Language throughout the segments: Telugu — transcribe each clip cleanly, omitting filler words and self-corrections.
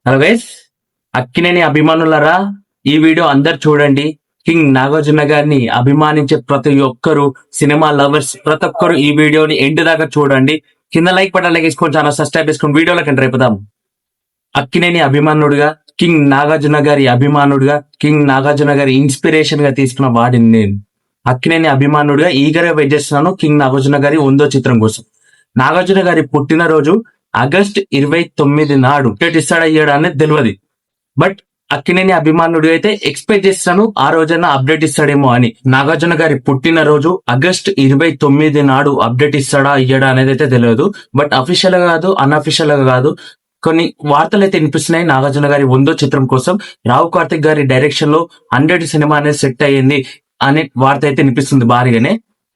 హలో గైస్, అక్కినేని అభిమానులరా, ఈ వీడియో అందరు చూడండి. కింగ్ నాగార్జున గారిని అభిమానించే ప్రతి ఒక్కరు, సినిమా లవర్స్ ప్రతి ఒక్కరు ఈ వీడియోని ఎండ్ దాకా చూడండి. కింద లైక్ బటన్ వేసుకొని ఛానల్ సబ్స్క్రైబ్ చేసుకొని వీడియోలోకి ఎంటర్ అయిపోదాం. అక్కినేని అభిమానుడుగా, కింగ్ నాగార్జున గారి అభిమానుడుగా, కింగ్ నాగార్జున గారి ఇన్స్పిరేషన్ గా తీసుకున్న వాడిని నేను. అక్కినేని అభిమానుడుగా ఈగర్ గా వెయిట్ చేస్తున్నాను కింగ్ నాగార్జున గారి 100వ చిత్రం కోసం. నాగార్జున గారి పుట్టినరోజు ఆగస్ట్ 29 నాడు డేట్ ఇస్తాడా ఇయ్యడా అనేది తెలియదు. బట్ అక్కినేని అభిమానుడు అయితే ఎక్స్పెక్ట్ చేస్తాను ఆ రోజైనా అప్డేట్ ఇస్తాడేమో అని. నాగార్జున గారి పుట్టినరోజు ఆగస్ట్ 29 నాడు అప్డేట్ ఇస్తాడా ఇయ్యడా అనేది అయితే తెలియదు. బట్ అఫీషియల్ గా కాదు, అన్అఫీషియల్ గా కాదు, కొన్ని వార్తలు అయితే వినిపిస్తున్నాయి. నాగార్జున గారి 100వ చిత్రం కోసం రావు కార్తిక్ గారి డైరెక్షన్ లో 100 సినిమా అనేది సెట్ అయ్యింది అనే వార్త అయితే వినిపిస్తుంది భారీగానే.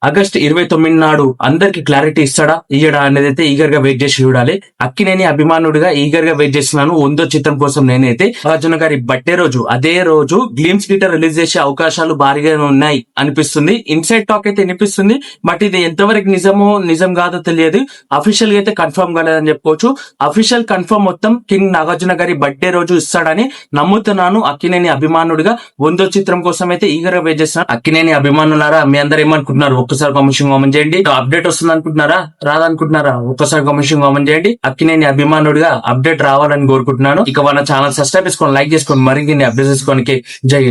ఆగస్ట్ 29 నాడు అందరికి క్లారిటీ ఇస్తాడా ఇయ్యడా అనేది అయితే ఈగర్ గా వెయిట్ చేసి చూడాలి. అక్కినేని అభిమానుడిగా ఈగర్ గా వెయిట్ చేస్తున్నాను 100వ చిత్రం కోసం. నేనైతే నాగార్జున గారి బర్త్డే రోజు, అదే రోజు గ్లిమ్స్ గిటర్ రిలీజ్ చేసే అవకాశాలు భారీగా ఉన్నాయి అనిపిస్తుంది. ఇన్సైడ్ టాక్ అయితే వినిపిస్తుంది. బట్ ఇది ఎంతవరకు నిజమో నిజం కాదో తెలియదు. అఫీషియల్ గా అయితే కన్ఫర్మ్ కాలేదని చెప్పుకోవచ్చు. అఫీషియల్ కన్ఫర్మ్ మొత్తం కింగ్ నాగార్జున గారి బర్త్డే రోజు ఇస్తాడని నమ్ముతున్నాను. అక్కినేని అభిమానుడిగా 100వ చిత్రం కోసం అయితే ఈగర్ గా వెయిట్ చేస్తున్నాను. అక్కినేని అభిమానులారా, మీ అందరు ఏమనుకుంటున్నారు? ఒక్కసారి కామెంట్ చేయండి. అప్డేట్ వస్తుంది అనుకుంటున్నారా, రాదనుకుంటున్నారా? ఒక్కసారి కామెంట్ చేయండి. అక్కినేని అభిమానుడిగా అప్డేట్ రావాలని కోరుకుంటున్నాను. ఇక మన ఛానల్ సబ్స్క్రైబ్ చేసుకొని లైక్ చేసుకొని మరిన్ని అప్డేట్స్ చేసుకోవడానికి జై